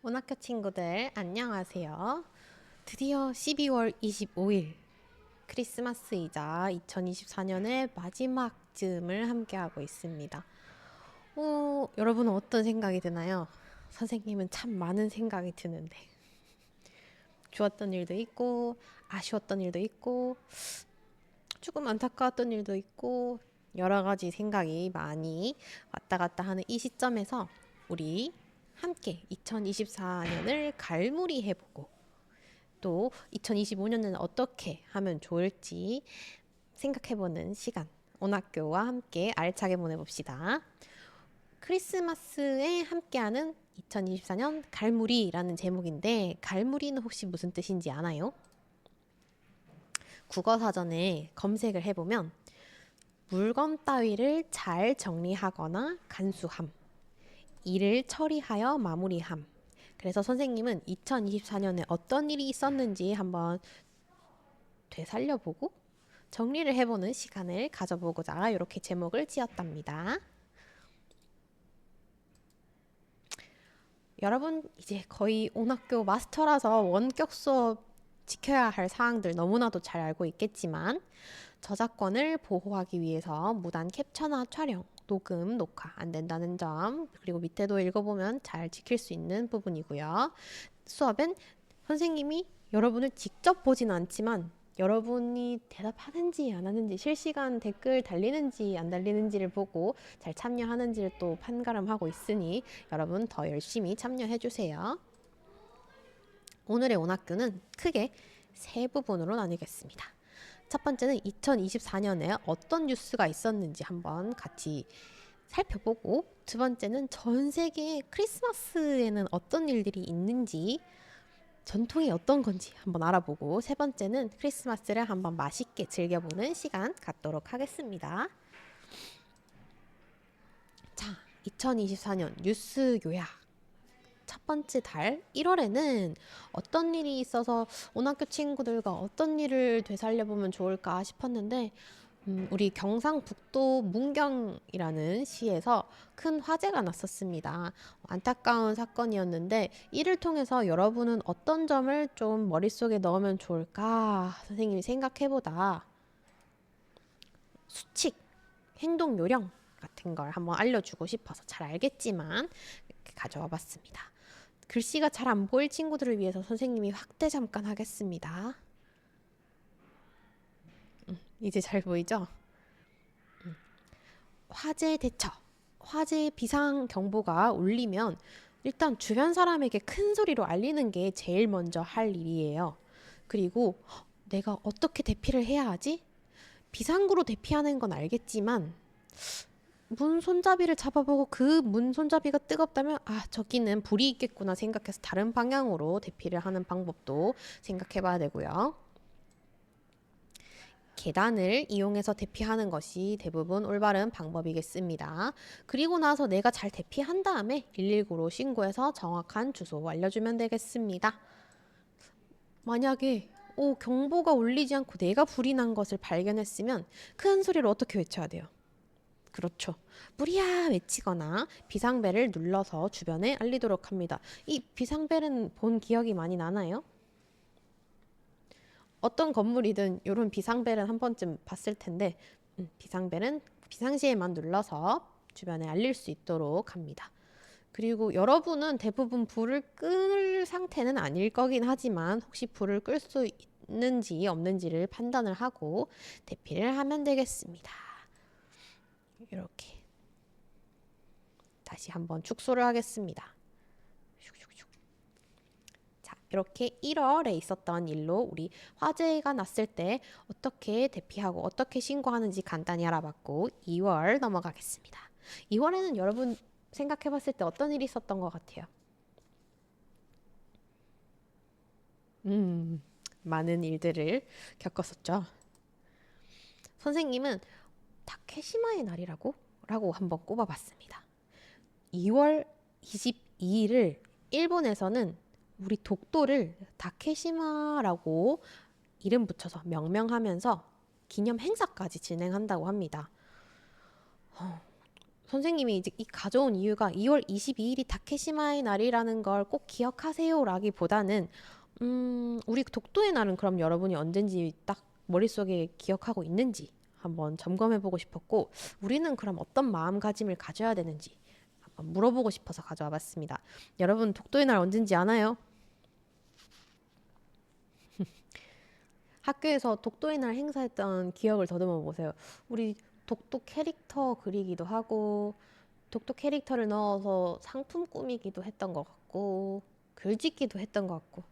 오학교 친구들 안녕하세요. 드디어 12월 25일 크리스마스이자 2024년의 마지막 즈음을 함께하고 있습니다. 여러분은 어떤 생각이 드나요? 선생님은 참 많은 생각이 드는데 좋았던 일도 있고 아쉬웠던 일도 있고 조금 안타까웠던 일도 있고 여러 가지 생각이 많이 왔다 갔다 하는 이 시점에서 우리 함께 2024년을 갈무리 해보고 또 2025년은 어떻게 하면 좋을지 생각해보는 시간 온학교와 함께 알차게 보내봅시다. 크리스마스에 함께하는 2024년 갈무리라는 제목인데 갈무리는 혹시 무슨 뜻인지 아나요? 국어사전에 검색을 해보면 물건 따위를 잘 정리하거나 간수함, 일을 처리하여 마무리함. 그래서 선생님은 2024년에 어떤 일이 있었는지 한번 되살려보고 정리를 해보는 시간을 가져보고자 이렇게 제목을 지었답니다. 여러분 이제 거의 온학교 마스터라서 원격 수업 지켜야 할 사항들 너무나도 잘 알고 있겠지만 저작권을 보호하기 위해서 무단 캡처나 촬영, 녹음, 녹화 안 된다는 점, 그리고 밑에도 읽어보면 잘 지킬 수 있는 부분이고요. 수업엔 선생님이 여러분을 직접 보진 않지만 여러분이 대답하는지 안 하는지, 실시간 댓글 달리는지 안 달리는지를 보고 잘 참여하는지를 또 판가름하고 있으니 여러분 더 열심히 참여해 주세요. 오늘의 온학교는 크게 세 부분으로 나뉘겠습니다. 첫 번째는 2024년에 어떤 뉴스가 있었는지 한번 같이 살펴보고, 두 번째는 전 세계 크리스마스에는 어떤 일들이 있는지, 전통이 어떤 건지 한번 알아보고, 세 번째는 크리스마스를 한번 맛있게 즐겨보는 시간 갖도록 하겠습니다. 자, 2024년 뉴스 요약. 첫 번째 달 1월에는 어떤 일이 있어서 온학교 친구들과 어떤 일을 되살려보면 좋을까 싶었는데 우리 경상북도 문경이라는 시에서 큰 화재가 났었습니다. 안타까운 사건이었는데 이를 통해서 여러분은 어떤 점을 좀 머릿속에 넣으면 좋을까 선생님이 생각해보다 수칙, 행동 요령 같은 걸 한번 알려주고 싶어서 잘 알겠지만 이렇게 가져와 봤습니다. 글씨가 잘 안 보일 친구들을 위해서 선생님이 확대 잠깐 하겠습니다. 이제 잘 보이죠? 화재 대처, 화재 비상 경보가 울리면 일단 주변 사람에게 큰 소리로 알리는 게 제일 먼저 할 일이에요. 그리고 내가 어떻게 대피를 해야 하지? 비상구로 대피하는 건 알겠지만 문 손잡이를 잡아보고 그 문 손잡이가 뜨겁다면 저기는 불이 있겠구나 생각해서 다른 방향으로 대피를 하는 방법도 생각해 봐야 되고요. 계단을 이용해서 대피하는 것이 대부분 올바른 방법이겠습니다. 그리고 나서 내가 잘 대피한 다음에 119로 신고해서 정확한 주소 알려주면 되겠습니다. 만약에 경보가 울리지 않고 내가 불이 난 것을 발견했으면 큰 소리로 어떻게 외쳐야 돼요? 그렇죠. 불이야 외치거나 비상벨을 눌러서 주변에 알리도록 합니다. 이 비상벨은 본 기억이 많이 나나요? 어떤 건물이든 이런 비상벨은 한 번쯤 봤을 텐데 비상벨은 비상시에만 눌러서 주변에 알릴 수 있도록 합니다. 그리고 여러분은 대부분 불을 끌 상태는 아닐 거긴 하지만 혹시 불을 끌 수 있는지 없는지를 판단을 하고 대피를 하면 되겠습니다. 이렇게 다시 한번 축소를 하겠습니다. 자, 이렇게 1월에 있었던 일로 우리 화재가 났을 때 어떻게 대피하고 어떻게 신고하는지 간단히 알아봤고 2월 넘어가겠습니다. 2월에는 여러분 생각해봤을 때 어떤 일이 있었던 것 같아요? 많은 일들을 겪었었죠. 선생님은 다케시마의 날이라고? 라고 한번 꼽아봤습니다. 2월 22일을 일본에서는 우리 독도를 다케시마라고 이름 붙여서 명명하면서 기념 행사까지 진행한다고 합니다. 선생님이 이제 이 가져온 이유가 2월 22일이 다케시마의 날이라는 걸 꼭 기억하세요라기보다는 우리 독도의 날은 그럼 여러분이 언젠지 딱 머릿속에 기억하고 있는지 한번 점검해보고 싶었고, 우리는 그럼 어떤 마음가짐을 가져야 되는지 한번 물어보고 싶어서 가져와 봤습니다. 여러분 독도의 날 언젠지 아나요? 학교에서 독도의 날 행사했던 기억을 더듬어 보세요. 우리 독도 캐릭터 그리기도 하고, 독도 캐릭터를 넣어서 상품 꾸미기도 했던 것 같고, 글짓기도 했던 것 같고,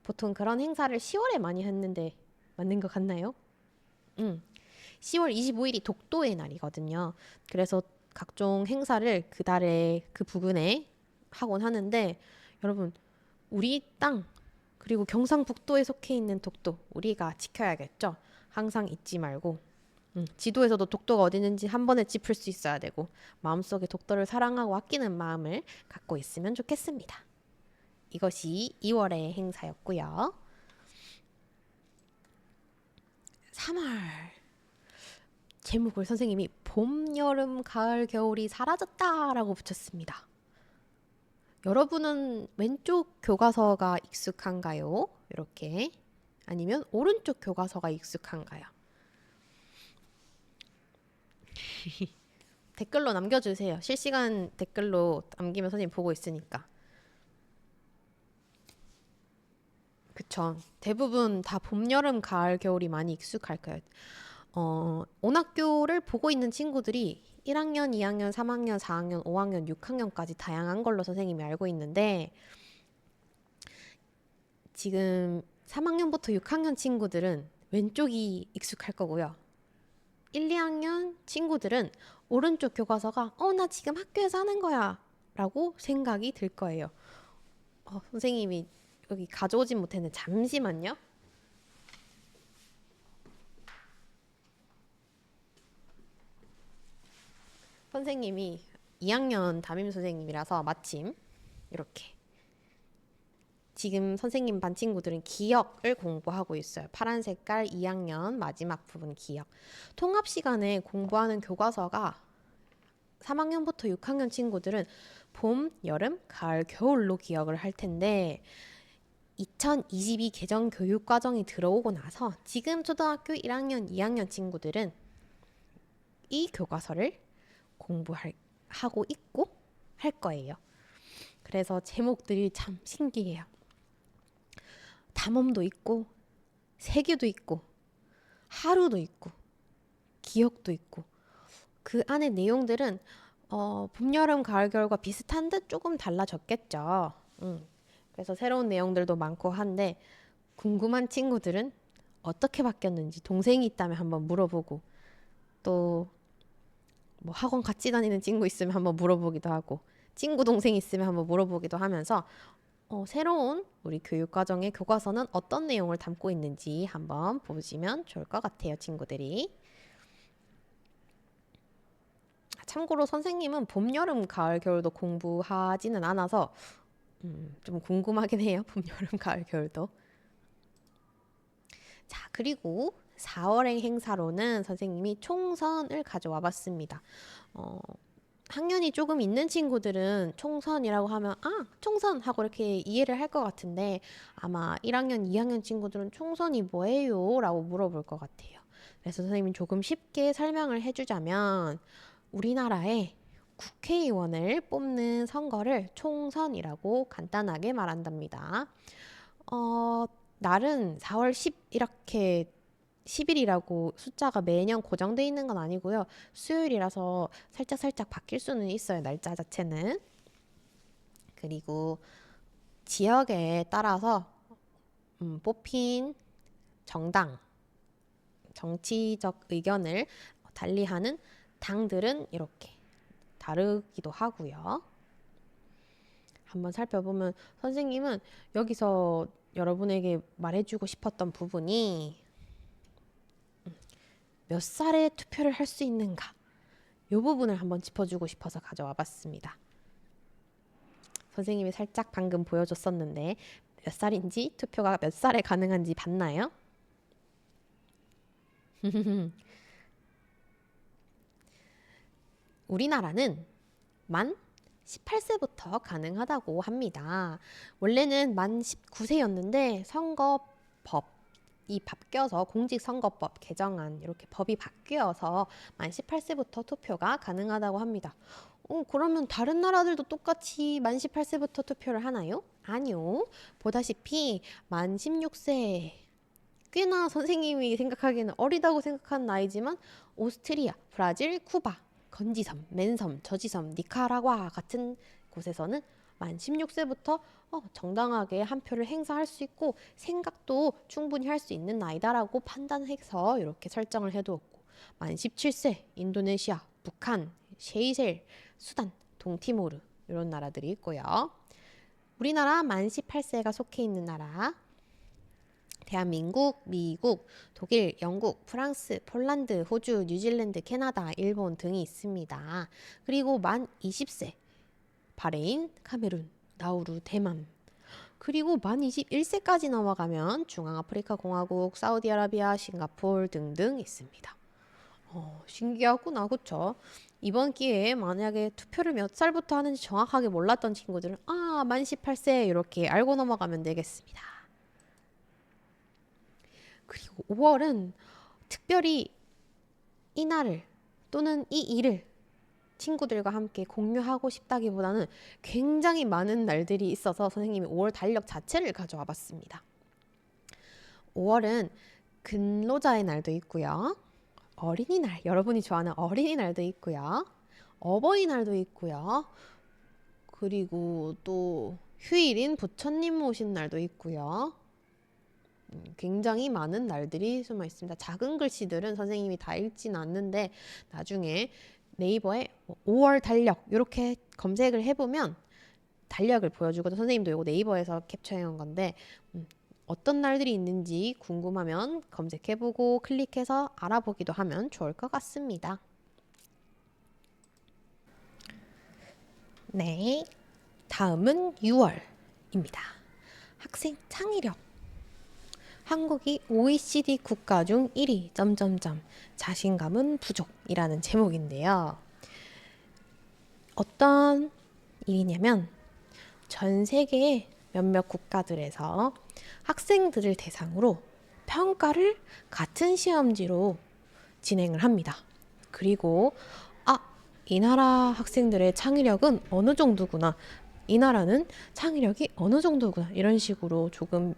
보통 그런 행사를 10월에 많이 했는데 맞는 것 같나요? 10월 25일이 독도의 날이거든요. 그래서 각종 행사를 그 달에 그 부근에 하곤 하는데, 여러분 우리 땅 그리고 경상북도에 속해 있는 독도 우리가 지켜야겠죠. 항상 잊지 말고 지도에서도 독도가 어디 있는지 한 번에 짚을 수 있어야 되고, 마음속에 독도를 사랑하고 아끼는 마음을 갖고 있으면 좋겠습니다. 이것이 2월의 행사였고요. 3월 제목을 선생님이 봄, 여름, 가을, 겨울이 사라졌다라고 붙였습니다. 여러분은 왼쪽 교과서가 익숙한가요? 이렇게. 아니면 오른쪽 교과서가 익숙한가요? 댓글로 남겨주세요. 실시간 댓글로 남기면 선생님 보고 있으니까. 그쵸. 대부분 다 봄, 여름, 가을, 겨울이 많이 익숙할 거예요. 온학교를 보고 있는 친구들이 1학년, 2학년, 3학년, 4학년, 5학년, 6학년까지 다양한 걸로 선생님이 알고 있는데, 지금 3학년부터 6학년 친구들은 왼쪽이 익숙할 거고요. 1, 2학년 친구들은 오른쪽 교과서가 나 지금 학교에서 하는 거야 라고 생각이 들 거예요. 선생님이 여기 가져오진 못했는데 잠시만요. 선생님이 2학년 담임 선생님이라서 마침 이렇게 지금 선생님 반 친구들은 기억을 공부하고 있어요. 파란 색깔 2학년 마지막 부분 기억. 통합 시간에 공부하는 교과서가 3학년부터 6학년 친구들은 봄, 여름, 가을, 겨울로 기억을 할 텐데, 2022 개정 교육 과정이 들어오고 나서 지금 초등학교 1학년, 2학년 친구들은 이 교과서를 공부하고 있고 할 거예요. 그래서 제목들이 참 신기해요. 담음도 있고, 세교도 있고, 하루도 있고, 기억도 있고, 그 안에 내용들은 봄, 여름, 가을, 겨울과 비슷한 듯 조금 달라졌겠죠. 그래서 새로운 내용들도 많고 한데, 궁금한 친구들은 어떻게 바뀌었는지 동생이 있다면 한번 물어보고, 또 뭐 학원 같이 다니는 친구 있으면 한번 물어보기도 하고, 친구 동생 있으면 한번 물어보기도 하면서 새로운 우리 교육과정의 교과서는 어떤 내용을 담고 있는지 한번 보시면 좋을 것 같아요, 친구들이. 참고로 선생님은 봄, 여름, 가을, 겨울도 공부하지는 않아서 좀 궁금하긴 해요. 봄, 여름, 가을, 겨울도. 자, 그리고 4월의 행사로는 선생님이 총선을 가져와 봤습니다. 학년이 조금 있는 친구들은 총선이라고 하면 총선 하고 이렇게 이해를 할 것 같은데, 아마 1학년, 2학년 친구들은 총선이 뭐예요? 라고 물어볼 것 같아요. 그래서 선생님이 조금 쉽게 설명을 해주자면, 우리나라의 국회의원을 뽑는 선거를 총선이라고 간단하게 말한답니다. 날은 4월 10 이렇게 10일이라고 숫자가 매년 고정돼 있는 건 아니고요. 수요일이라서 살짝 바뀔 수는 있어요. 날짜 자체는. 그리고 지역에 따라서 뽑힌 정당, 정치적 의견을 달리하는 당들은 이렇게 다르기도 하고요. 한번 살펴보면 선생님은 여기서 여러분에게 말해주고 싶었던 부분이 몇 살에 투표를 할 수 있는가, 이 부분을 한번 짚어주고 싶어서 가져와 봤습니다. 선생님이 살짝 방금 보여줬었는데 몇 살인지, 투표가 몇 살에 가능한지 봤나요? 우리나라는 만 18세부터 가능하다고 합니다. 원래는 만 19세였는데 선거법이 바뀌어서 공직선거법 개정안 이렇게 법이 바뀌어서 만 18세부터 투표가 가능하다고 합니다. 그러면 다른 나라들도 똑같이 만 18세부터 투표를 하나요? 아니요. 보다시피 만 16세 꽤나 선생님이 생각하기에는 어리다고 생각하는 나이지만 오스트리아, 브라질, 쿠바, 건지섬, 맨섬, 저지섬, 니카라과 같은 곳에서는 만 16세부터 정당하게 한 표를 행사할 수 있고 생각도 충분히 할 수 있는 나이다라고 판단해서 이렇게 설정을 해두었고 만 17세 인도네시아, 북한, 세이셀, 수단, 동티모르 이런 나라들이 있고요. 우리나라 만 18세가 속해 있는 나라 대한민국, 미국, 독일, 영국, 프랑스, 폴란드, 호주, 뉴질랜드, 캐나다, 일본 등이 있습니다. 그리고 만 20세 바레인, 카메룬, 나우루, 대만 그리고 만 21세까지 넘어가면 중앙아프리카 공화국, 사우디아라비아, 싱가포르 등등 있습니다. 신기하구나, 그쵸? 이번 기회에 만약에 투표를 몇 살부터 하는지 정확하게 몰랐던 친구들은 만 18세 이렇게 알고 넘어가면 되겠습니다. 그리고 5월은 특별히 이 날을 또는 이 일을 친구들과 함께 공유하고 싶다기보다는 굉장히 많은 날들이 있어서 선생님이 5월 달력 자체를 가져와 봤습니다. 5월은 근로자의 날도 있고요. 어린이날, 여러분이 좋아하는 어린이날도 있고요. 어버이날도 있고요. 그리고 또 휴일인 부처님 모신 날도 있고요. 굉장히 많은 날들이 숨어 있습니다. 작은 글씨들은 선생님이 다 읽진 않는데 나중에 네이버에 5월 달력 이렇게 검색을 해보면 달력을 보여주거든요. 선생님도 이거 네이버에서 캡처해 온 건데 어떤 날들이 있는지 궁금하면 검색해보고 클릭해서 알아보기도 하면 좋을 것 같습니다. 네, 다음은 6월입니다. 학생 창의력. 한국이 OECD 국가 중 1위 자신감은 부족이라는 제목인데요. 어떤 일이냐면 전 세계의 몇몇 국가들에서 학생들을 대상으로 평가를 같은 시험지로 진행을 합니다. 그리고 이 나라 학생들의 창의력은 어느 정도구나, 이 나라는 창의력이 어느 정도구나 이런 식으로 조금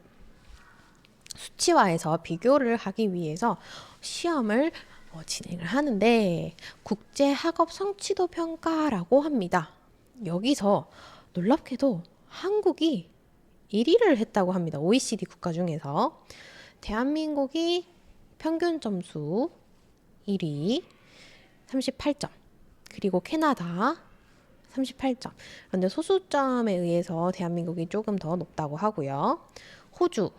수치화해서 비교를 하기 위해서 시험을 진행을 하는데 국제학업 성취도 평가라고 합니다. 여기서 놀랍게도 한국이 1위를 했다고 합니다. OECD 국가 중에서 대한민국이 평균 점수 1위 38점 그리고 캐나다 38점. 그런데 소수점에 의해서 대한민국이 조금 더 높다고 하고요. 호주,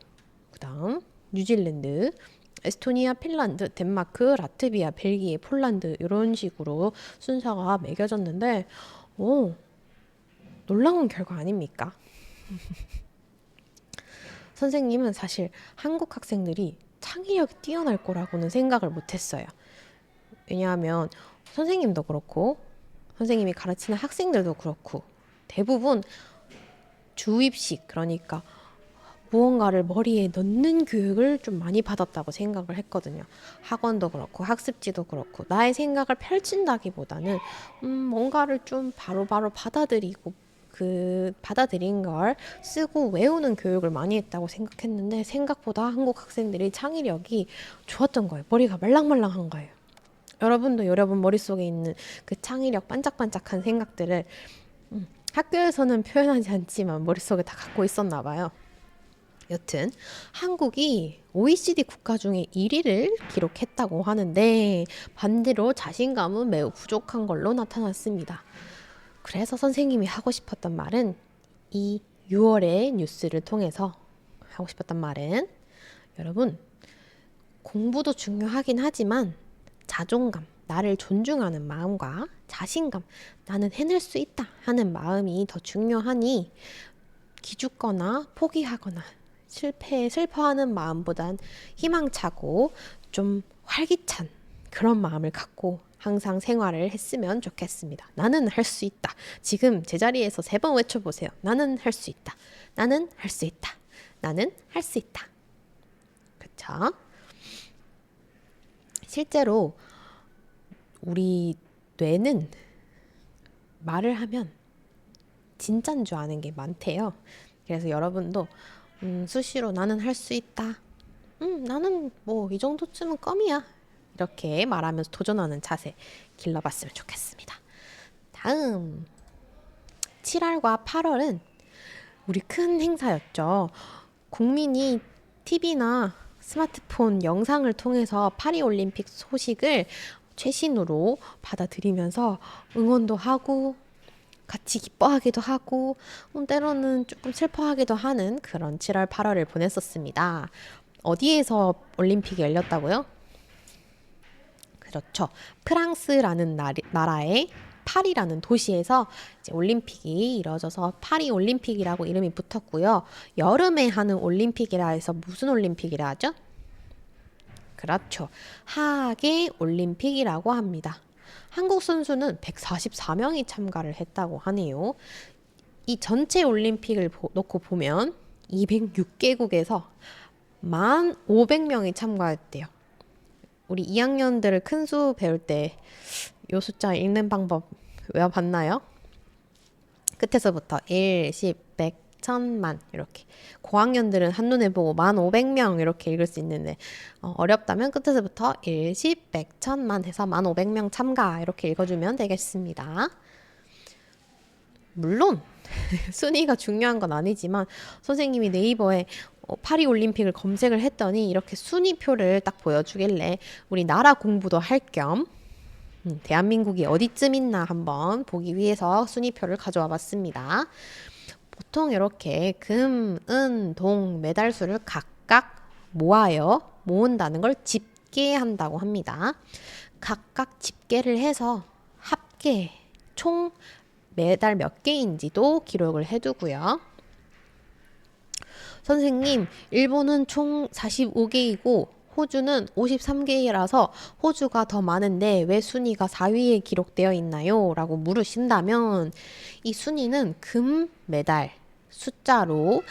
그다음 뉴질랜드, 에스토니아, 핀란드, 덴마크, 라트비아, 벨기에, 폴란드 이런 식으로 순서가 매겨졌는데 놀라운 결과 아닙니까? 선생님은 사실 한국 학생들이 창의력이 뛰어날 거라고는 생각을 못했어요. 왜냐하면 선생님도 그렇고 선생님이 가르치는 학생들도 그렇고 대부분 주입식, 그러니까 무언가를 머리에 넣는 교육을 좀 많이 받았다고 생각을 했거든요. 학원도 그렇고 학습지도 그렇고 나의 생각을 펼친다기보다는 뭔가를 좀 바로바로 받아들이고 그 받아들인 걸 쓰고 외우는 교육을 많이 했다고 생각했는데 생각보다 한국 학생들이 창의력이 좋았던 거예요. 머리가 말랑말랑한 거예요. 여러분도 여러분 머릿속에 있는 그 창의력 반짝반짝한 생각들을 학교에서는 표현하지 않지만 머릿속에 다 갖고 있었나 봐요. 여튼 한국이 OECD 국가 중에 1위를 기록했다고 하는데 반대로 자신감은 매우 부족한 걸로 나타났습니다. 그래서 선생님이 하고 싶었던 말은 이 6월의 뉴스를 통해서 하고 싶었던 말은 여러분 공부도 중요하긴 하지만 자존감, 나를 존중하는 마음과 자신감, 나는 해낼 수 있다 하는 마음이 더 중요하니 기죽거나 포기하거나 실패에 슬퍼하는 마음보단 희망차고 좀 활기찬 그런 마음을 갖고 항상 생활을 했으면 좋겠습니다. 나는 할 수 있다. 지금 제자리에서 3번 외쳐보세요. 나는 할 수 있다. 나는 할 수 있다. 나는 할 수 있다. 그쵸? 실제로 우리 뇌는 말을 하면 진짠 줄 아는 게 많대요. 그래서 여러분도 수시로 나는 할 수 있다. 나는 뭐 이 정도쯤은 껌이야. 이렇게 말하면서 도전하는 자세 길러봤으면 좋겠습니다. 다음 7월과 8월은 우리 큰 행사였죠. 국민이 TV나 스마트폰 영상을 통해서 파리올림픽 소식을 최신으로 받아들이면서 응원도 하고 같이 기뻐하기도 하고 때로는 조금 슬퍼하기도 하는 그런 7월, 8월을 보냈었습니다. 어디에서 올림픽이 열렸다고요? 그렇죠. 프랑스라는 나라의 파리라는 도시에서 이제 올림픽이 이루어져서 파리 올림픽이라고 이름이 붙었고요. 여름에 하는 올림픽이라 해서 무슨 올림픽이라 하죠? 그렇죠. 하계 올림픽이라고 합니다. 한국 선수는 144명이 참가를 했다고 하네요. 이 전체 올림픽을 놓고 보면 206개국에서 1,500명이 참가했대요. 우리 2학년들 큰 수 배울 때 요 숫자 읽는 방법 외워봤나요? 끝에서부터 1, 10, 100, 1000만 이렇게. 고학년들은 한눈에 보고 1,500명 이렇게 읽을 수 있는데 어렵다면 끝에서부터 1, 10, 100, 1000만 해서 1,500명 참가 이렇게 읽어주면 되겠습니다. 물론 순위가 중요한 건 아니지만 선생님이 네이버에 파리올림픽을 검색을 했더니 이렇게 순위표를 딱 보여주길래 우리 나라 공부도 할 겸 대한민국이 어디쯤 있나 한번 보기 위해서 순위표를 가져와 봤습니다. 보통 이렇게 금, 은, 동 메달수를 각각 모은다는 걸 집계한다고 합니다. 각각 집계를 해서 합계 총 메달 몇 개인지도 기록을 해두고요. 선생님, 일본은 총 45개이고 호주는 53개라서 호주가 더 많은데 왜 순위가 4위에 기록되어 있나요? 라고 물으신다면 이 순위는 금메달 숫자로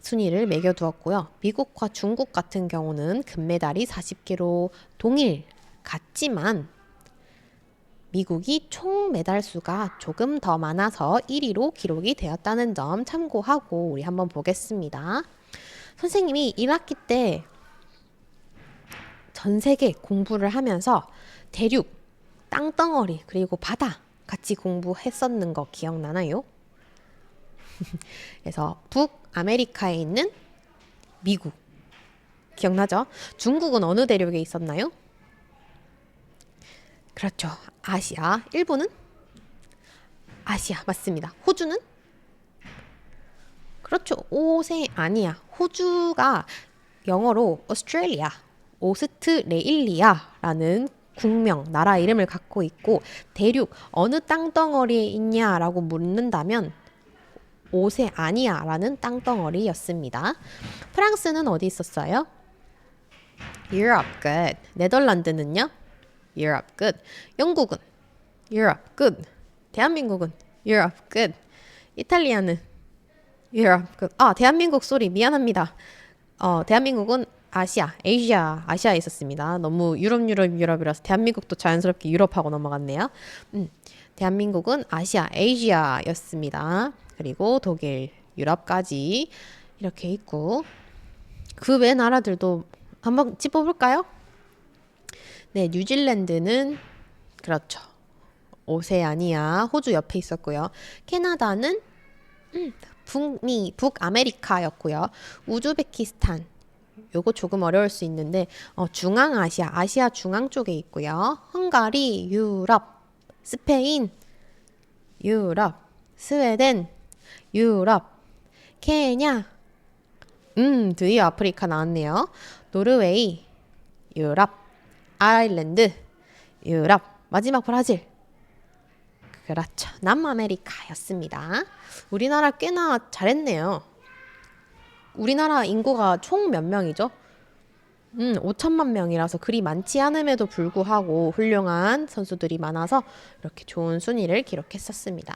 순위를 매겨두었고요. 미국과 중국 같은 경우는 금메달이 40개로 동일 같지만 미국이 총 메달 수가 조금 더 많아서 1위로 기록이 되었다는 점 참고하고 우리 한번 보겠습니다. 선생님이 1학기 때 전 세계 공부를 하면서 대륙, 땅덩어리, 그리고 바다 같이 공부했었는 거 기억나나요? 그래서 북아메리카에 있는 미국 기억나죠? 중국은 어느 대륙에 있었나요? 그렇죠. 아시아. 일본은? 아시아 맞습니다. 호주는? 그렇죠. 오세아니아. 호주가 영어로 오스트레일리아, 오스트레일리아라는 국명, 나라 이름을 갖고 있고 대륙 어느 땅덩어리에 있냐라고 묻는다면 오세아니아라는 땅덩어리였습니다. 프랑스는 어디 있었어요? Europe, good. 네덜란드는요? Europe, good. 영국은? Europe, good. 대한민국은? Europe, good. 이탈리아는? Europe, good. 대한민국 소리 미안합니다. 대한민국은 아시아에 있었습니다. 너무 유럽이라서 대한민국도 자연스럽게 유럽하고 넘어갔네요. 대한민국은 아시아였습니다. 그리고 독일, 유럽까지 이렇게 있고 그 외 나라들도 한번 짚어볼까요? 네, 뉴질랜드는 그렇죠. 오세아니아, 호주 옆에 있었고요. 캐나다는 북아메리카였고요. 우즈베키스탄, 요거 조금 어려울 수 있는데 중앙아시아, 아시아 중앙 쪽에 있고요. 헝가리, 유럽, 스페인, 유럽, 스웨덴, 유럽, 케냐, 드디어 아프리카 나왔네요. 노르웨이, 유럽, 아일랜드, 유럽, 마지막 브라질. 그렇죠. 남아메리카였습니다. 우리나라 꽤나 잘했네요. 우리나라 인구가 총 몇 명이죠? 5천만 명이라서 그리 많지 않음에도 불구하고 훌륭한 선수들이 많아서 이렇게 좋은 순위를 기록했었습니다.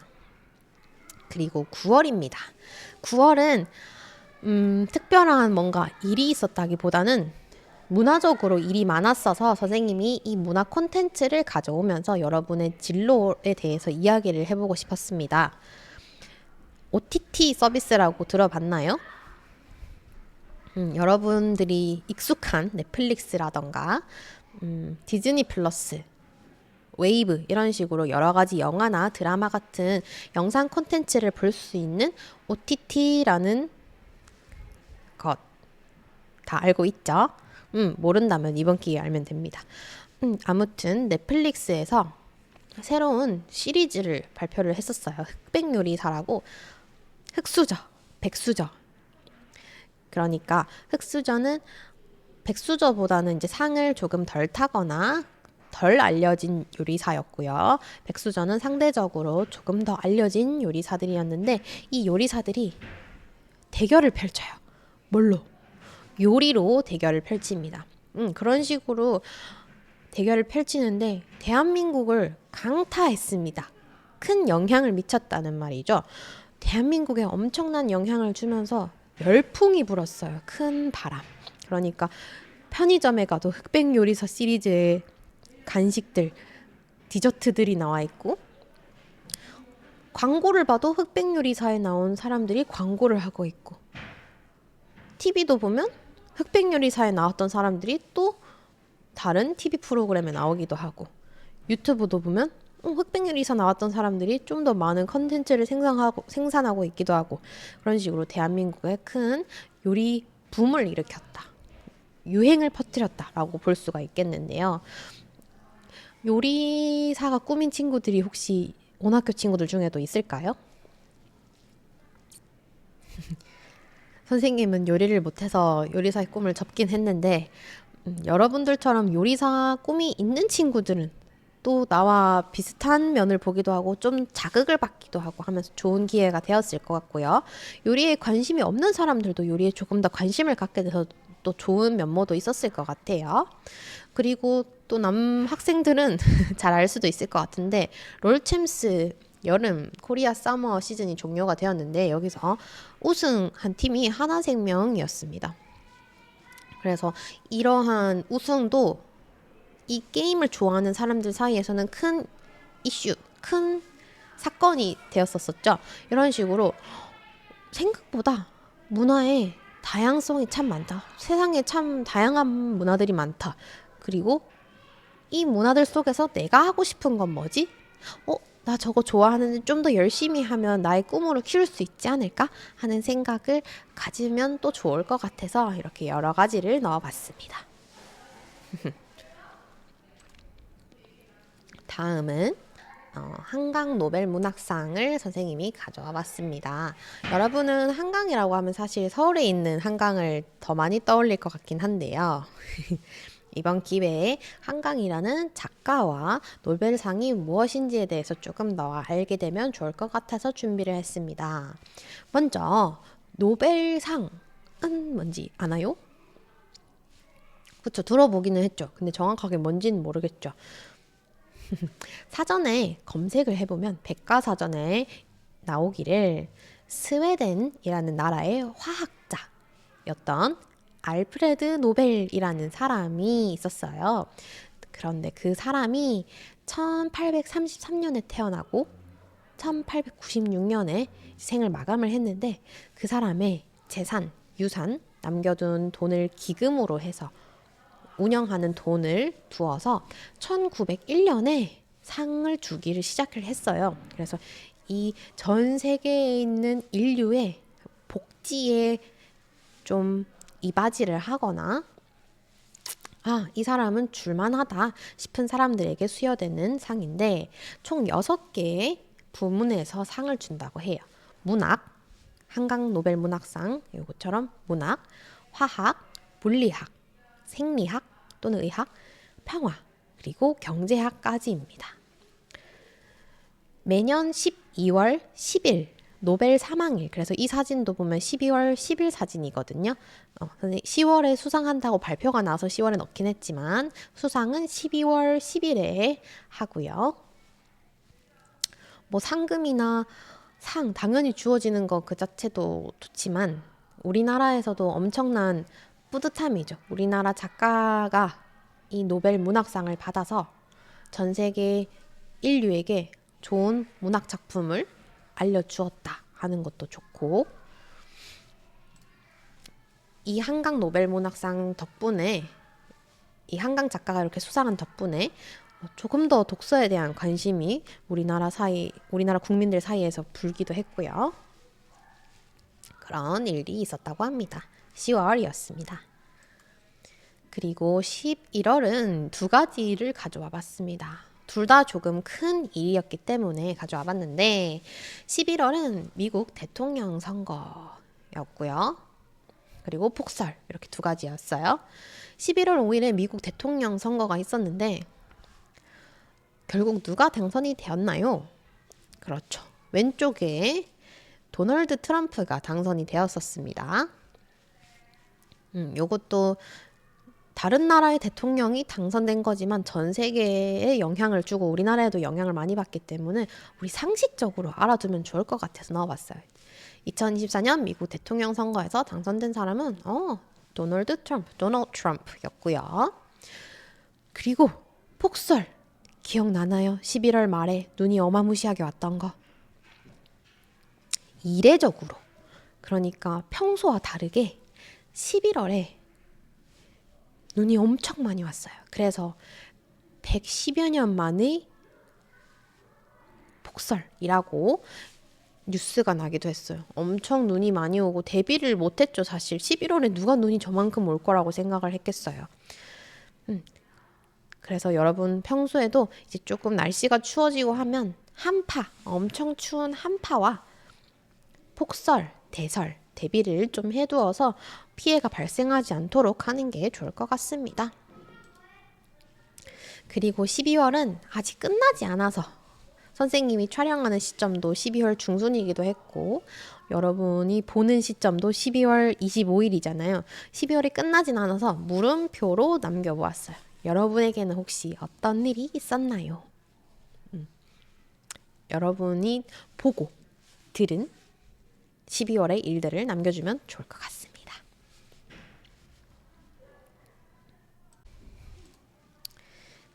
그리고 9월입니다. 9월은 특별한 뭔가 일이 있었다기보다는 문화적으로 일이 많았어서 선생님이 이 문화 콘텐츠를 가져오면서 여러분의 진로에 대해서 이야기를 해보고 싶었습니다. OTT 서비스라고 들어봤나요? 여러분들이 익숙한 넷플릭스라던가 디즈니 플러스, 웨이브 이런 식으로 여러 가지 영화나 드라마 같은 영상 콘텐츠를 볼 수 있는 OTT라는 것 다 알고 있죠? 모른다면 이번 기회에 알면 됩니다. 아무튼 넷플릭스에서 새로운 시리즈를 발표를 했었어요. 흑백요리사라고. 흑수저, 백수저. 그러니까 흑수저는 백수저보다는 이제 상을 조금 덜 타거나 덜 알려진 요리사였고요. 백수저는 상대적으로 조금 더 알려진 요리사들이었는데 이 요리사들이 대결을 펼쳐요. 뭘로? 요리로 대결을 펼칩니다. 그런 식으로 대결을 펼치는데 대한민국을 강타했습니다. 큰 영향을 미쳤다는 말이죠. 대한민국에 엄청난 영향을 주면서 열풍이 불었어요. 큰 바람. 그러니까 편의점에 가도 흑백요리사 시리즈의 간식들, 디저트들이 나와 있고 광고를 봐도 흑백요리사에 나온 사람들이 광고를 하고 있고 TV도 보면 흑백요리사에 나왔던 사람들이 또 다른 TV 프로그램에 나오기도 하고 유튜브도 보면 흑백요리사 나왔던 사람들이 좀 더 많은 컨텐츠를 생산하고 있기도 하고 그런 식으로 대한민국에 큰 요리 붐을 일으켰다. 유행을 퍼뜨렸다라고 볼 수가 있겠는데요. 요리사가 꿈인 친구들이 혹시 온학교 친구들 중에도 있을까요? 선생님은 요리를 못해서 요리사의 꿈을 접긴 했는데 여러분들처럼 요리사 꿈이 있는 친구들은 또 나와 비슷한 면을 보기도 하고 좀 자극을 받기도 하고 하면서 좋은 기회가 되었을 것 같고요. 요리에 관심이 없는 사람들도 요리에 조금 더 관심을 갖게 돼서 또 좋은 면모도 있었을 것 같아요. 그리고 또 남학생들은 잘 알 수도 있을 것 같은데 롤챔스 여름 코리아 서머 시즌이 종료가 되었는데 여기서 우승한 팀이 하나생명이었습니다. 그래서 이러한 우승도 이 게임을 좋아하는 사람들 사이에서는 큰 이슈, 큰 사건이 되었었죠. 이런 식으로 생각보다 문화의 다양성이 참 많다. 세상에 참 다양한 문화들이 많다. 그리고 이 문화들 속에서 내가 하고 싶은 건 뭐지? 나 저거 좋아하는데 좀 더 열심히 하면 나의 꿈으로 키울 수 있지 않을까? 하는 생각을 가지면 또 좋을 것 같아서 이렇게 여러 가지를 넣어봤습니다. 다음은 한강 노벨 문학상을 선생님이 가져와 봤습니다. 여러분은 한강이라고 하면 사실 서울에 있는 한강을 더 많이 떠올릴 것 같긴 한데요. 이번 기회에 한강이라는 작가와 노벨상이 무엇인지에 대해서 조금 더 알게 되면 좋을 것 같아서 준비를 했습니다. 먼저 노벨상은 뭔지 아나요? 그쵸, 들어보기는 했죠. 근데 정확하게 뭔지는 모르겠죠. 사전에 검색을 해보면 백과사전에 나오기를 스웨덴이라는 나라의 화학자였던 알프레드 노벨이라는 사람이 있었어요. 그런데 그 사람이 1833년에 태어나고 1896년에 생을 마감을 했는데 그 사람의 재산, 유산, 남겨둔 돈을 기금으로 해서 운영하는 돈을 두어서 1901년에 상을 주기를 시작을 했어요. 그래서 이 전 세계에 있는 인류의 복지에 좀 이바지를 하거나 이 사람은 줄만하다 싶은 사람들에게 수여되는 상인데 총 6개의 부문에서 상을 준다고 해요. 문학, 한강 노벨 문학상, 이것처럼 문학, 화학, 물리학, 생리학 또는 의학, 평화, 그리고 경제학까지입니다. 매년 12월 10일 노벨 사망일. 그래서 이 사진도 보면 12월 10일 사진이거든요. 10월에 수상한다고 발표가 나서 10월에 넣긴 했지만 수상은 12월 10일에 하고요. 뭐 상금이나 상 당연히 주어지는 거 그 자체도 좋지만 우리나라에서도 엄청난 뿌듯함이죠. 우리나라 작가가 이 노벨 문학상을 받아서 전 세계 인류에게 좋은 문학 작품을 알려주었다 하는 것도 좋고, 이 한강 노벨 문학상 덕분에, 이 한강 작가가 이렇게 수상한 덕분에 조금 더 독서에 대한 관심이 우리나라 국민들 사이에서 불기도 했고요. 그런 일이 있었다고 합니다. 10월이었습니다. 그리고 11월은 두 가지를 가져와 봤습니다. 둘 다 조금 큰 일이었기 때문에 가져와 봤는데 11월은 미국 대통령 선거였고요. 그리고 폭설 이렇게 두 가지였어요. 11월 5일에 미국 대통령 선거가 있었는데 결국 누가 당선이 되었나요? 그렇죠. 왼쪽에 도널드 트럼프가 당선이 되었었습니다. 요것도 다른 나라의 대통령이 당선된 거지만 전 세계에 영향을 주고 우리나라에도 영향을 많이 받기 때문에 우리 상식적으로 알아두면 좋을 것 같아서 넣어봤어요. 2024년 미국 대통령 선거에서 당선된 사람은 도널드 트럼프였고요. 그리고 폭설 기억나나요? 11월 말에 눈이 어마무시하게 왔던 거. 이례적으로, 그러니까 평소와 다르게 11월에 눈이 엄청 많이 왔어요. 그래서 110여 년 만의 폭설이라고 뉴스가 나기도 했어요. 엄청 눈이 많이 오고 대비를 못했죠. 사실 11월에 누가 눈이 저만큼 올 거라고 생각을 했겠어요. 그래서 여러분 평소에도 이제 조금 날씨가 추워지고 하면 엄청 추운 한파와 폭설, 대설, 대비를 좀 해두어서 피해가 발생하지 않도록 하는 게 좋을 것 같습니다. 그리고 12월은 아직 끝나지 않아서 선생님이 촬영하는 시점도 12월 중순이기도 했고 여러분이 보는 시점도 12월 25일이잖아요. 12월이 끝나진 않아서 물음표로 남겨보았어요. 여러분에게는 혹시 어떤 일이 있었나요? 여러분이 보고 들은 12월의 일들을 남겨주면 좋을 것 같습니다.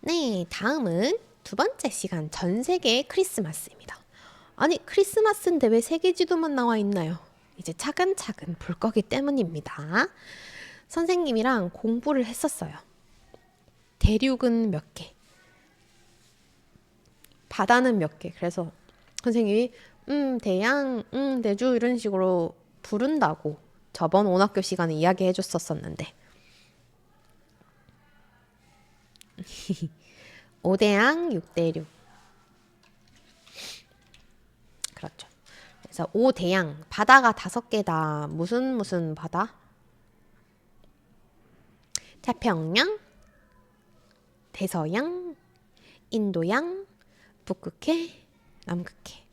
네, 다음은 두 번째 시간 전 세계 크리스마스입니다. 아니, 크리스마스인데 왜 세계 지도만 나와 있나요? 이제 차근차근 볼 거기 때문입니다. 선생님이랑 공부를 했었어요. 대륙은 몇 개, 바다는 몇 개. 그래서 선생님이 대양, 대주 이런 식으로 부른다고 저번 온학교 시간에 이야기해 줬었었는데 5대양 6대륙. 그렇죠. 그래서 5대양, 바다가 5개다. 무슨 바다? 태평양, 대서양, 인도양, 북극해, 남극해.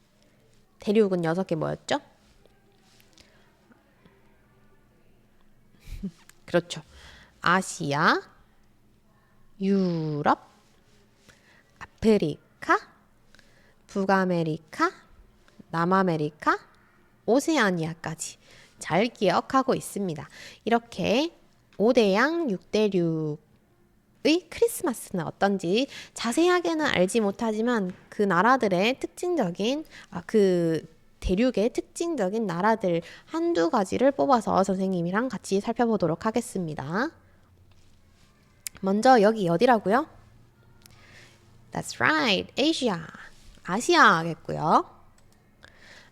대륙은 6개 뭐였죠? 그렇죠. 아시아, 유럽, 아프리카, 북아메리카, 남아메리카, 오세아니아까지 잘 기억하고 있습니다. 이렇게 5대양 6대륙의 크리스마스는 어떤지 자세하게는 알지 못하지만 그 나라들의 특징적인 그 대륙의 특징적인 나라들 한두 가지를 뽑아서 선생님이랑 같이 살펴보도록 하겠습니다. 먼저 여기 어디라고요? That's right, Asia. 아시아겠고요.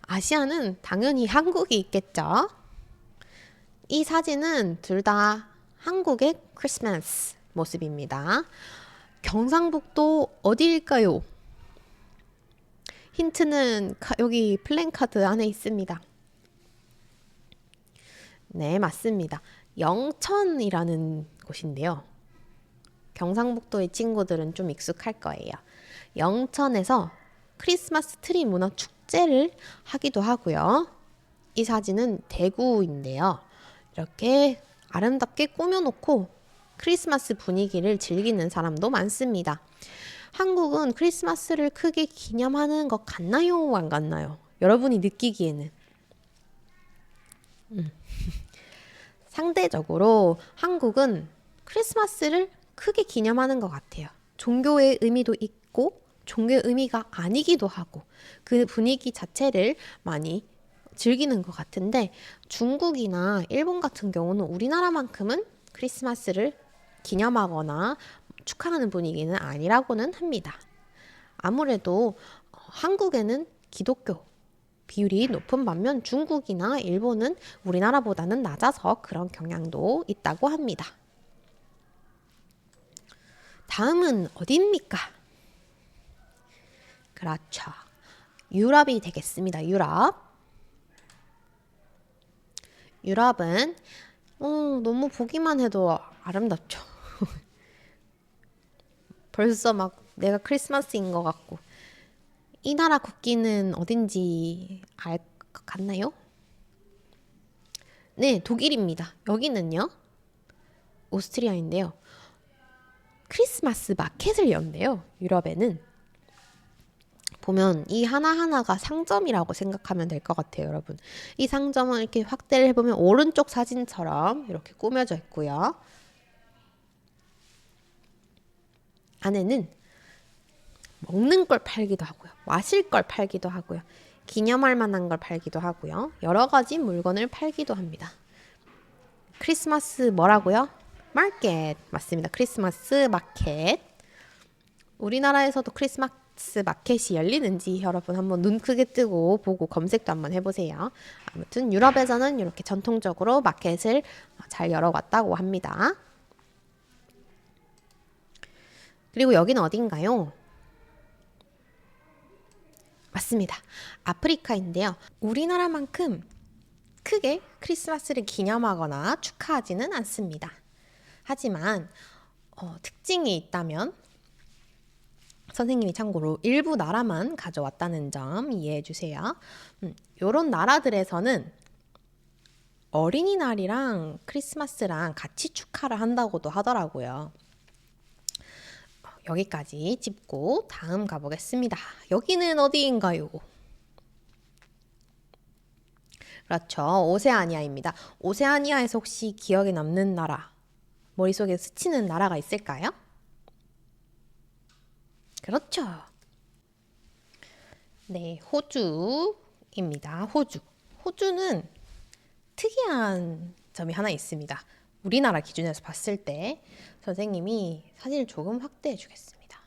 아시아는 당연히 한국이 있겠죠. 이 사진은 둘 다 한국의 크리스마스 모습입니다. 경상북도 어디일까요? 힌트는 여기 플랜카드 안에 있습니다. 네, 맞습니다. 영천이라는 곳인데요. 경상북도의 친구들은 좀 익숙할 거예요. 영천에서 크리스마스 트리 문화 축제를 하기도 하고요. 이 사진은 대구인데요. 이렇게 아름답게 꾸며놓고 크리스마스 분위기를 즐기는 사람도 많습니다. 한국은 크리스마스를 크게 기념하는 것 같나요? 안 같나요? 여러분이 느끼기에는. 상대적으로 한국은 크리스마스를 크게 기념하는 것 같아요. 종교의 의미도 있고 종교의 의미가 아니기도 하고 그 분위기 자체를 많이 즐기는 것 같은데 중국이나 일본 같은 경우는 우리나라만큼은 크리스마스를 기념하거나 축하하는 분위기는 아니라고는 합니다. 아무래도 한국에는 기독교 비율이 높은 반면 중국이나 일본은 우리나라보다는 낮아서 그런 경향도 있다고 합니다. 다음은 어디입니까? 그렇죠. 유럽이 되겠습니다. 유럽은 너무 보기만 해도 아름답죠. 벌써 막 내가 크리스마스인 것 같고. 이 나라 국기는 어딘지 알 것 같나요? 네, 독일입니다. 여기는요, 오스트리아인데요. 크리스마스 마켓을 연대요. 유럽에는. 보면 이 하나하나가 상점이라고 생각하면 될 것 같아요, 여러분. 이 상점은 이렇게 확대를 해보면 오른쪽 사진처럼 이렇게 꾸며져 있고요. 안에는 먹는 걸 팔기도 하고요. 마실 걸 팔기도 하고요. 기념할 만한 걸 팔기도 하고요. 여러 가지 물건을 팔기도 합니다. 크리스마스 뭐라고요? 마켓. 맞습니다. 크리스마스 마켓. 우리나라에서도 크리스마스 마켓이 열리는지 여러분 한번 눈 크게 뜨고 보고 검색도 한번 해보세요. 아무튼 유럽에서는 이렇게 전통적으로 마켓을 잘 열어왔다고 합니다. 그리고 여기는 어딘가요? 맞습니다. 아프리카인데요. 우리나라만큼 크게 크리스마스를 기념하거나 축하하지는 않습니다. 하지만 특징이 있다면 선생님이 참고로 일부 나라만 가져왔다는 점 이해해 주세요. 이런 나라들에서는 어린이날이랑 크리스마스랑 같이 축하를 한다고도 하더라고요. 여기까지 짚고 다음 가보겠습니다. 여기는 어디인가요? 그렇죠. 오세아니아입니다. 오세아니아에서 혹시 기억에 남는 나라, 머릿속에 스치는 나라가 있을까요? 그렇죠. 네, 호주입니다. 호주는 특이한 점이 하나 있습니다. 우리나라 기준에서 봤을 때 선생님이 사진을 조금 확대해 주겠습니다.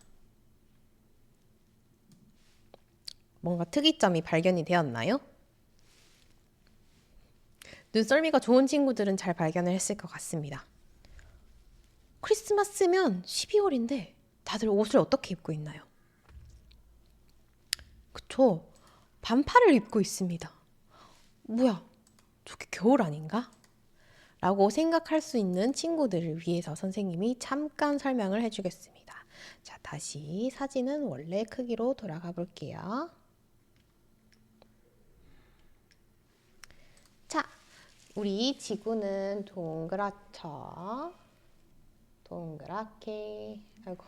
뭔가 특이점이 발견이 되었나요? 눈썰미가 좋은 친구들은 잘 발견을 했을 것 같습니다. 크리스마스면 12월인데 다들 옷을 어떻게 입고 있나요? 그쵸? 반팔을 입고 있습니다. 뭐야, 저게 겨울 아닌가? 라고 생각할 수 있는 친구들을 위해서 선생님이 잠깐 설명을 해주겠습니다. 자, 다시 사진은 원래 크기로 돌아가 볼게요. 자, 우리 지구는 동그랗죠? 동그랗게, 아이고,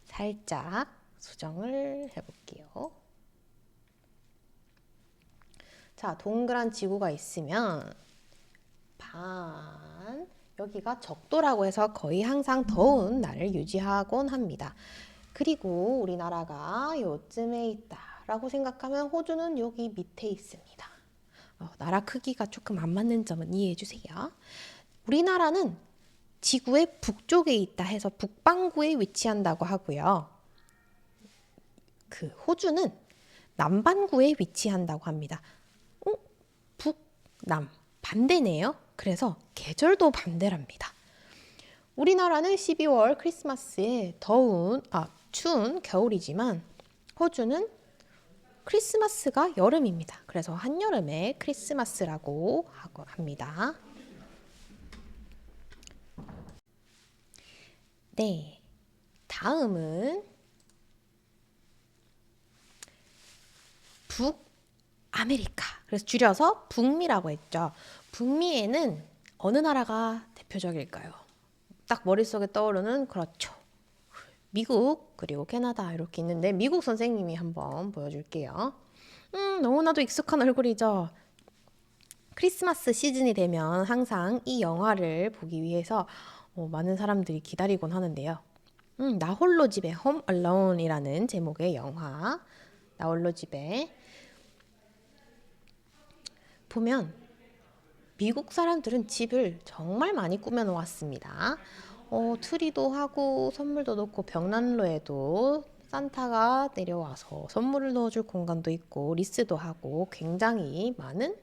살짝 수정을 해볼게요. 자, 동그란 지구가 있으면 반, 여기가 적도라고 해서 거의 항상 더운 날을 유지하곤 합니다. 그리고 우리나라가 요쯤에 있다라고 생각하면 호주는 여기 밑에 있습니다. 나라 크기가 조금 안 맞는 점은 이해해 주세요. 우리나라는 지구의 북쪽에 있다 해서 북반구에 위치한다고 하고요. 그 호주는 남반구에 위치한다고 합니다. 북, 남, 반대네요. 그래서 계절도 반대랍니다. 우리나라는 12월 크리스마스에 추운 겨울이지만 호주는 크리스마스가 여름입니다. 그래서 한여름에 크리스마스라고 합니다. 네, 다음은 북아메리카. 그래서 줄여서 북미라고 했죠. 북미에는 어느 나라가 대표적일까요? 딱 머릿속에 떠오르는 그렇죠. 미국 그리고 캐나다 이렇게 있는데 미국 선생님이 한번 보여줄게요. 너무나도 익숙한 얼굴이죠. 크리스마스 시즌이 되면 항상 이 영화를 보기 위해서 많은 사람들이 기다리곤 하는데요. 나 홀로 집에 Home Alone이라는 제목의 영화. 나 홀로 집에 보면 미국 사람들은 집을 정말 많이 꾸며 놓았습니다. 트리도 하고 선물도 넣고 벽난로에도 산타가 내려와서 선물을 넣어줄 공간도 있고 리스도 하고 굉장히 많은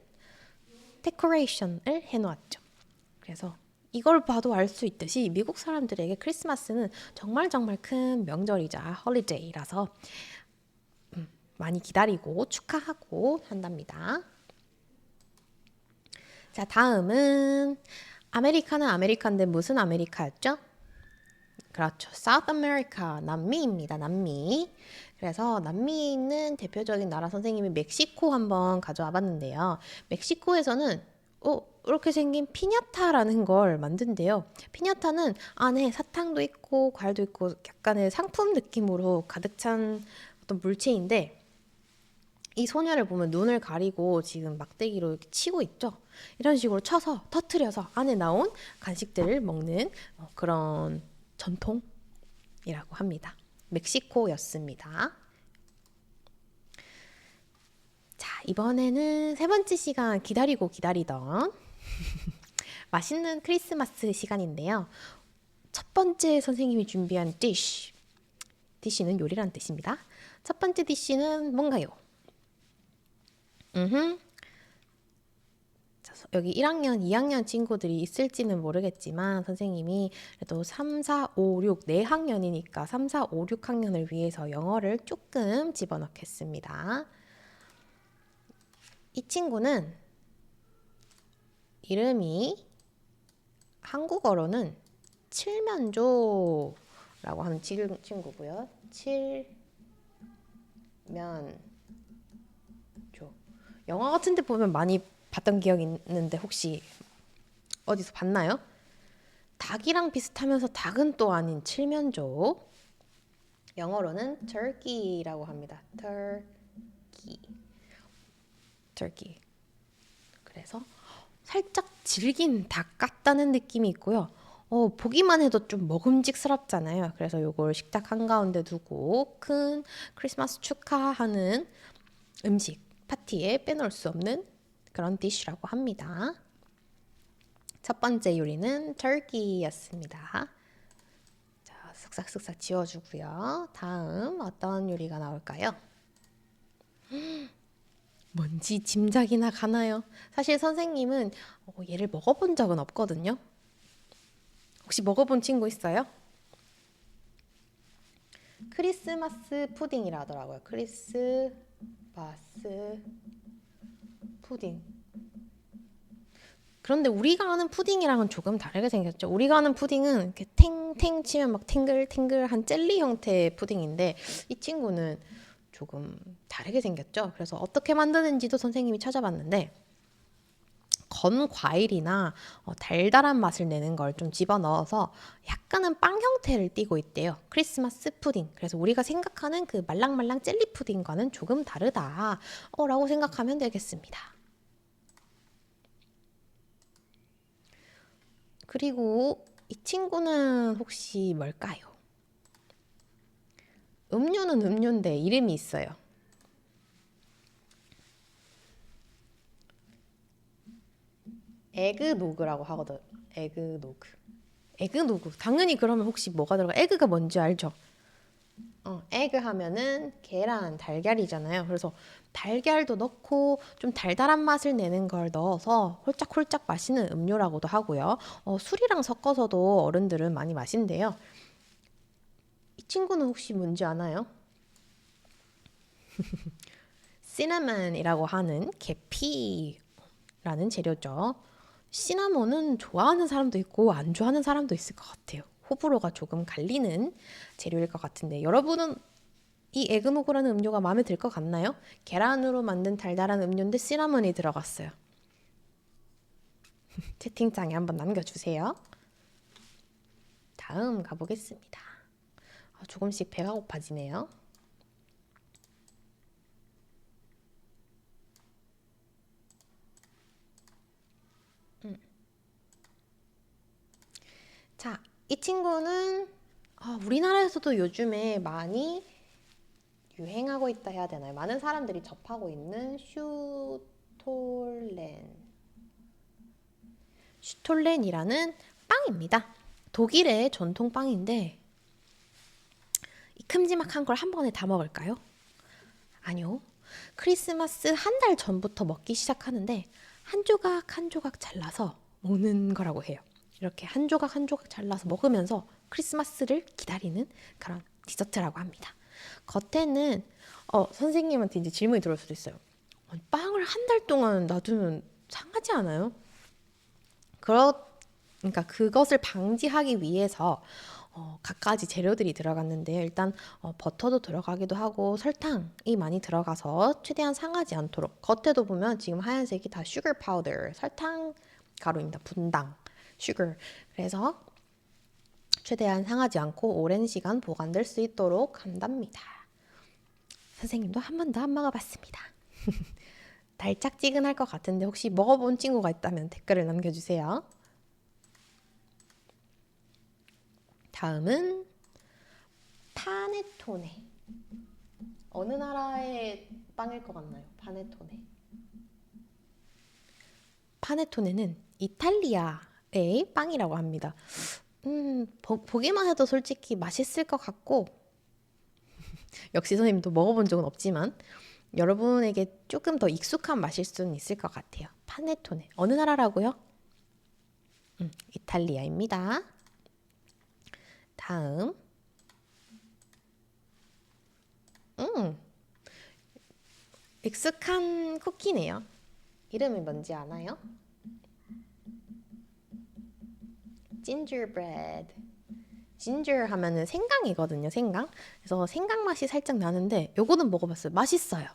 데코레이션을 해놓았죠. 그래서 이걸 봐도 알 수 있듯이 미국 사람들에게 크리스마스는 정말 정말 큰 명절이자 홀리데이라서 많이 기다리고 축하하고 한답니다. 자, 다음은 아메리카는 아메리카인데 무슨 아메리카였죠? 그렇죠. South America, 남미입니다. 남미. 그래서 남미에 있는 대표적인 나라 선생님이 멕시코 한번 가져와 봤는데요. 멕시코에서는 이렇게 생긴 피냐타라는 걸 만든대요. 피냐타는 안에 사탕도 있고 과일도 있고 약간의 상품 느낌으로 가득 찬 어떤 물체인데 이 소녀를 보면 눈을 가리고 지금 막대기로 이렇게 치고 있죠. 이런 식으로 쳐서 터트려서 안에 나온 간식들을 먹는 그런 전통이라고 합니다. 멕시코였습니다. 자, 이번에는 세 번째 시간 기다리고 기다리던 맛있는 크리스마스 시간인데요. 첫 번째 선생님이 준비한 디쉬는 요리란 뜻입니다. 첫 번째 디쉬는 뭔가요? 여기 1학년, 2학년 친구들이 있을지는 모르겠지만 선생님이 그래도 3, 4, 5, 6, 4학년이니까 3, 4, 5, 6학년을 위해서 영어를 조금 집어넣겠습니다. 이 친구는 이름이 한국어로는 칠면조라고 하는 친구고요. 칠면조. 영화 같은 데 보면 많이 봤던 기억이 있는데 혹시 어디서 봤나요? 닭이랑 비슷하면서 닭은 또 아닌 칠면조. 영어로는 turkey라고 합니다. turkey. 그래서 살짝 질긴 닭 같다는 느낌이 있고요. 보기만 해도 좀 먹음직스럽잖아요. 그래서 요걸 식탁 한가운데 두고 큰 크리스마스 축하하는 음식, 파티에 빼놓을 수 없는 그런 디쉬라고 합니다. 첫 번째 요리는 터키였습니다. 자, 쓱싹쓱싹 지워주고요. 다음 어떤 요리가 나올까요? 뭔지 짐작이나 가나요? 사실 선생님은 얘를 먹어본 적은 없거든요. 혹시 먹어본 친구 있어요? 크리스마스 푸딩이라 하더라고요. 크리스마스 푸딩. 그런데 우리가 아는 푸딩이랑은 조금 다르게 생겼죠. 우리가 아는 푸딩은 이렇게 탱탱 치면 막 탱글탱글한 젤리 형태의 푸딩인데 이 친구는 조금 다르게 생겼죠. 그래서 어떻게 만드는지도 선생님이 찾아봤는데 건 과일이나 달달한 맛을 내는 걸 좀 집어넣어서 약간은 빵 형태를 띠고 있대요. 크리스마스 푸딩. 그래서 우리가 생각하는 그 말랑말랑 젤리 푸딩과는 조금 다르다 라고 생각하면 되겠습니다. 그리고 이 친구는 혹시 뭘까요? 음료는 음료인데 이름이 있어요. 에그노그라고 하거든. 에그노그. 당연히 그러면 혹시 뭐가 들어가? 에그가 뭔지 알죠? 에그 하면은 계란, 달걀이잖아요. 그래서 달걀도 넣고 좀 달달한 맛을 내는 걸 넣어서 홀짝홀짝 마시는 음료라고도 하고요. 술이랑 섞어서도 어른들은 많이 마신대요. 이 친구는 혹시 뭔지 아나요? 시나몬이라고 하는 계피라는 재료죠. 시나몬은 좋아하는 사람도 있고 안 좋아하는 사람도 있을 것 같아요. 호불호가 조금 갈리는 재료일 것 같은데 여러분은 이 에그모그라는 음료가 마음에 들 것 같나요? 계란으로 만든 달달한 음료인데 시나몬이 들어갔어요. 채팅창에 한번 남겨주세요. 다음 가보겠습니다. 조금씩 배가 고파지네요. 자, 이 친구는 우리나라에서도 요즘에 많이 유행하고 있다 해야 되나요? 많은 사람들이 접하고 있는 슈톨렌이라는 빵입니다. 독일의 전통 빵인데 이 큼지막한 걸 한 번에 다 먹을까요? 아니요. 크리스마스 한 달 전부터 먹기 시작하는데 한 조각 한 조각 잘라서 먹는 거라고 해요. 이렇게 한 조각 한 조각 잘라서 먹으면서 크리스마스를 기다리는 그런 디저트라고 합니다. 겉에는 선생님한테 이제 질문이 들어올 수도 있어요. 빵을 한 달 동안 놔두면 상하지 않아요? 그러니까 그것을 방지하기 위해서 갖가지 재료들이 들어갔는데 일단 버터도 들어가기도 하고 설탕이 많이 들어가서 최대한 상하지 않도록 겉에도 보면 지금 하얀색이 다 슈거 파우더, 설탕 가루입니다. 분당, 슈거. 그래서 최대한 상하지 않고 오랜 시간 보관될 수 있도록 한답니다. 선생님도 한 번도 안 먹어봤습니다. 달짝지근할 것 같은데 혹시 먹어본 친구가 있다면 댓글을 남겨주세요. 다음은 파네토네. 어느 나라의 빵일 것 같나요? 파네토네. 파네토네는 이탈리아의 빵이라고 합니다. 보기만 해도 솔직히 맛있을 것 같고 역시 선생님도 먹어본 적은 없지만 여러분에게 조금 더 익숙한 맛일 수는 있을 것 같아요. 파네토네. 어느 나라라고요? 이탈리아입니다. 다음. 익숙한 쿠키네요. 이름이 뭔지 아나요? gingerbread. 진저 하면은 생강이거든요. 생강. 그래서 생강 맛이 살짝 나는데 요거는 먹어봤어요. 맛있어요.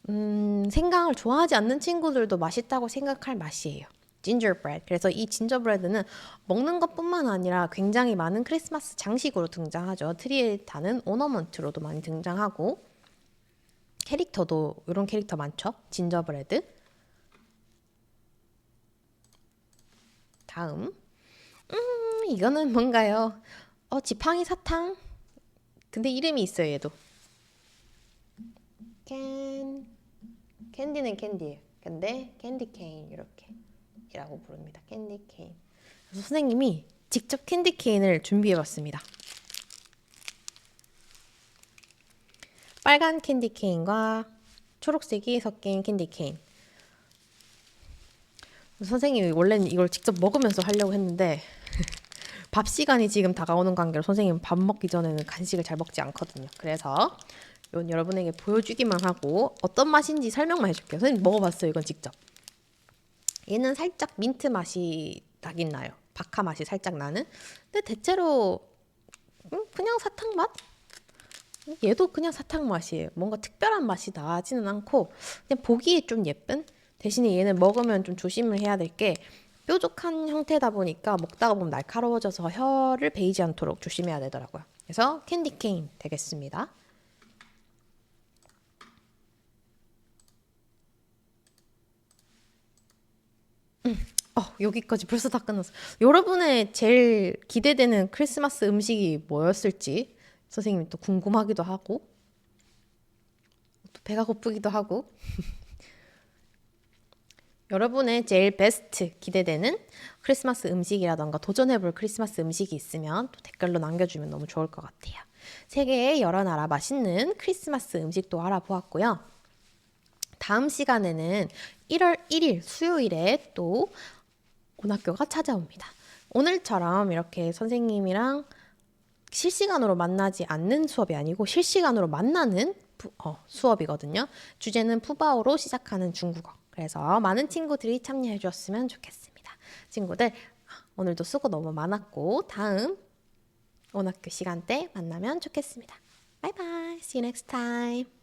생강을 좋아하지 않는 친구들도 맛있다고 생각할 맛이에요. gingerbread. 그래서 이 진저브레드는 먹는 것뿐만 아니라 굉장히 많은 크리스마스 장식으로 등장하죠. 트리에 다는 오너먼트로도 많이 등장하고 캐릭터도 이런 캐릭터 많죠. 진저브레드. 다음. 이거는 뭔가요? 지팡이 사탕? 근데 이름이 있어요, 얘도. 캔디는 캔디예요. 근데 캔디 케인 이렇게 이라고 부릅니다. 캔디 케인. 그래서 선생님이 직접 캔디 케인을 준비해봤습니다. 빨간 캔디 케인과 초록색이 섞인 캔디 케인. 선생님이 원래는 이걸 직접 먹으면서 하려고 했는데 밥 시간이 지금 다가오는 관계로 선생님 밥 먹기 전에는 간식을 잘 먹지 않거든요. 그래서 이건 여러분에게 보여주기만 하고 어떤 맛인지 설명만 해줄게요. 선생님 먹어봤어요. 이건 직접. 얘는 살짝 민트 맛이 나긴 나요. 바카 맛이 살짝 나는. 근데 대체로 그냥 사탕 맛? 얘도 그냥 사탕 맛이에요. 뭔가 특별한 맛이 나지는 않고 그냥 보기에 좀 예쁜? 대신에 얘는 먹으면 좀 조심을 해야 될 게 뾰족한 형태다 보니까 먹다가 보면 날카로워져서 혀를 베이지 않도록 조심해야 되더라고요. 그래서 캔디 케인 되겠습니다. 여기까지 벌써 다 끝났어. 여러분의 제일 기대되는 크리스마스 음식이 뭐였을지 선생님이 또 궁금하기도 하고 또 배가 고프기도 하고 여러분의 제일 베스트 기대되는 크리스마스 음식이라던가 도전해볼 크리스마스 음식이 있으면 또 댓글로 남겨주면 너무 좋을 것 같아요. 세계의 여러 나라 맛있는 크리스마스 음식도 알아보았고요. 다음 시간에는 1월 1일 수요일에 또 온학교가 찾아옵니다. 오늘처럼 이렇게 선생님이랑 실시간으로 만나지 않는 수업이 아니고 실시간으로 만나는 수업이거든요. 주제는 푸바오로 시작하는 중국어. 그래서 많은 친구들이 참여해 주었으면 좋겠습니다. 친구들 오늘도 수고 너무 많았고 다음 온학교 시간 때 만나면 좋겠습니다. Bye bye. See you next time.